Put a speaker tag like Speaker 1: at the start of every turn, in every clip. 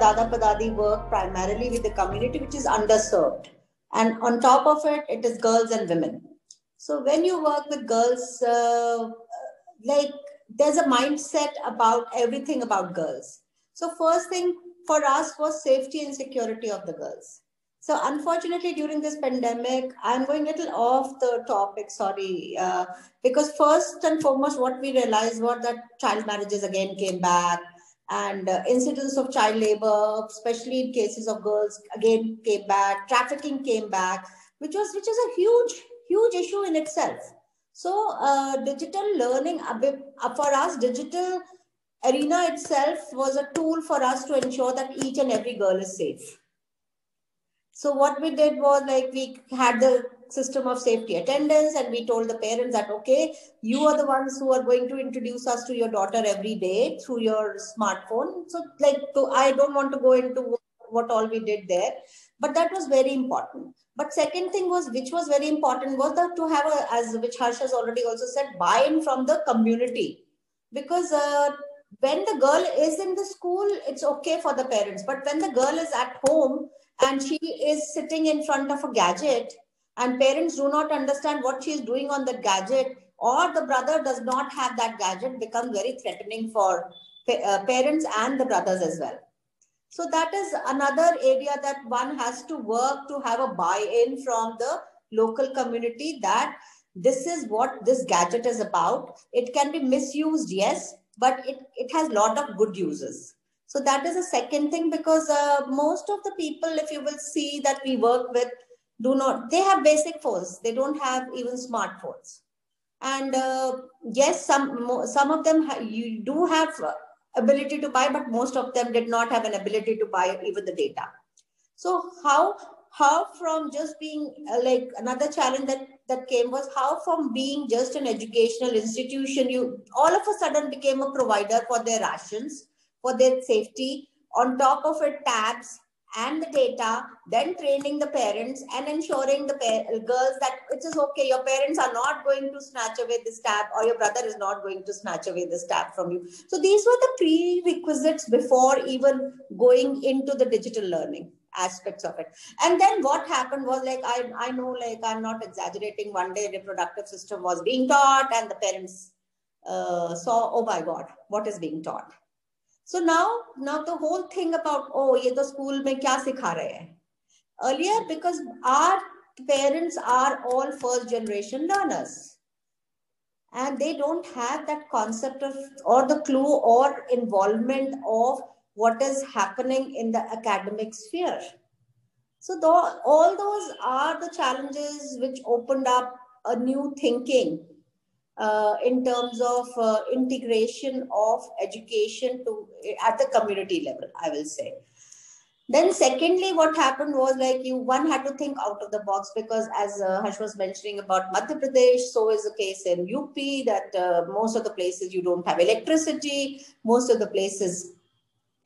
Speaker 1: Dada Padadi work primarily with the community which is underserved. And on top of it, it is girls and women. So when you work with girls, like there's a mindset about everything about girls. So first thing for us was safety and security of the girls. So unfortunately, during this pandemic, I'm going a little off the topic, sorry, because first and foremost, what we realized was that child marriages again came back, and incidents of child labor, especially in cases of girls, again came back. Trafficking came back, which is a huge issue in itself. So digital learning for us, digital arena itself was a tool for us to ensure that each and every girl is safe. So what we did was, like, we had the system of safety attendance, and we told the parents that, okay, you are the ones who are going to introduce us to your daughter every day through your smartphone. So like, I don't want to go into what all we did there, but that was very important. But second thing was, which was very important, was that to have a, as which Harsh has already also said, buy-in from the community. Because when the girl is in the school, it's okay for the parents. But when the girl is at home and she is sitting in front of a gadget, and parents do not understand what she is doing on the gadget, or the brother does not have that gadget, becomes very threatening for parents and the brothers as well. So that is another area that one has to work to have a buy-in from the local community, that this is what this gadget is about. It can be misused, yes, but it has a lot of good uses. So that is a second thing, because most of the people, if you will see that we work with, they have basic phones. They don't have even smartphones. And yes, some of them you do have ability to buy, but most of them did not have an ability to buy even the data. So how from just being like, another challenge that came was, how from being just an educational institution, you all of a sudden became a provider for their rations, for their safety, on top of it tabs and the data, then training the parents and ensuring the girls that it is okay, your parents are not going to snatch away this tab, or your brother is not going to snatch away this tab from you. So these were the prerequisites before even going into the digital learning aspects of it. And then what happened was, like, I know, like, I'm not exaggerating, one day reproductive system was being taught, and the parents saw, oh my God, what is being taught? So now the whole thing about, oh, ye to school mein kya sikha rahe hai? Earlier, because our parents are all first generation learners, and they don't have that concept of, or the clue or involvement of what is happening in the academic sphere. So all those are the challenges which opened up a new thinking in terms of integration of education at the community level, I will say. Then secondly, what happened was, like, one had to think out of the box, because as Harsh was mentioning about Madhya Pradesh, so is the case in UP, that most of the places you don't have electricity, most of the places,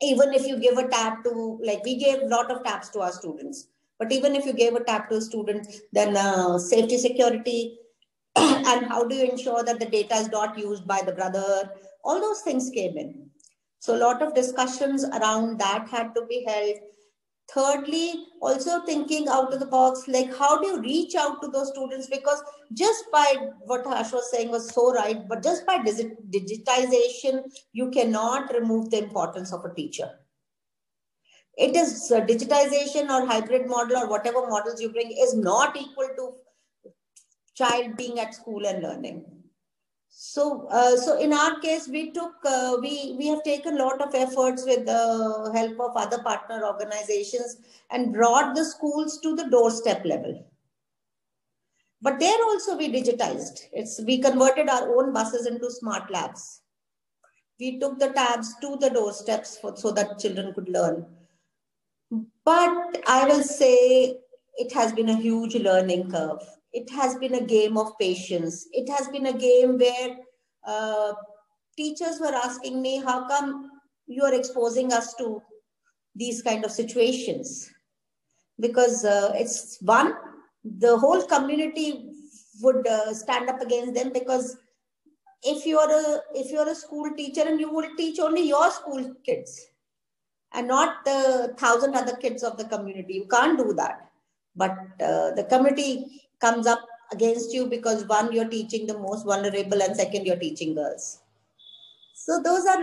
Speaker 1: even if you give a tab to, like, we gave a lot of tabs to our students, but even if you gave a tab to a student, then safety, security, and how do you ensure that the data is not used by the brother, all those things came in. So a lot of discussions around that had to be held. Thirdly, also thinking out of the box, like, how do you reach out to those students? Because just by what Harsh was saying was so right, but just by digitization, you cannot remove the importance of a teacher. It is digitization or hybrid model or whatever models you bring is not equal to child being at school and learning. So, so in our case, we have taken a lot of efforts with the help of other partner organizations and brought the schools to the doorstep level. But there also we digitized. We converted our own buses into smart labs. We took the tabs to the doorsteps so that children could learn. But I will say it has been a huge learning curve. It has been a game of patience. It has been a game where teachers were asking me, how come you are exposing us to these kind of situations? Because it's one, the whole community would stand up against them, because if you're a school teacher and you will teach only your school kids, and not the 1,000 other kids of the community. You can't do that. But the community comes up against you because one, you're teaching the most vulnerable, and second, you're teaching girls. So those are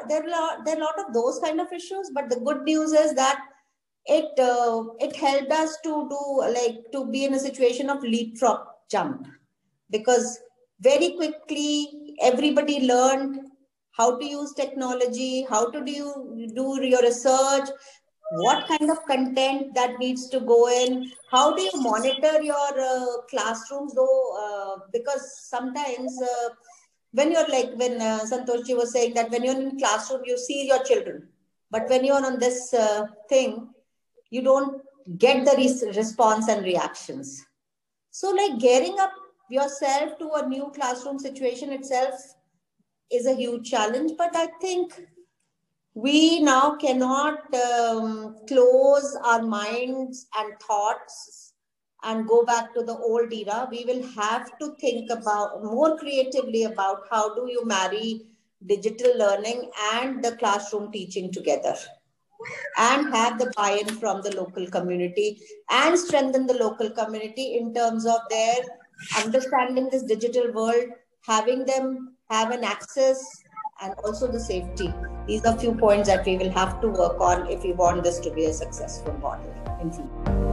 Speaker 1: there are a lot of those kind of issues. But the good news is that it helped us to to be in a situation of leapfrog jump, because very quickly everybody learned how to use technology, how to do your research, what kind of content that needs to go in, how do you monitor your classrooms, though, because sometimes when you're when Santoshji was saying that when you're in classroom, you see your children, but when you're on this thing, you don't get the response and reactions. So gearing up yourself to a new classroom situation itself is a huge challenge, but I think we now cannot close our minds and thoughts and go back to the old era. We will have to think about more creatively about how do you marry digital learning and the classroom teaching together, and have the buy-in from the local community and strengthen the local community in terms of their understanding this digital world, having them have an access, and also the safety. These are few points that we will have to work on if we want this to be a successful model in future.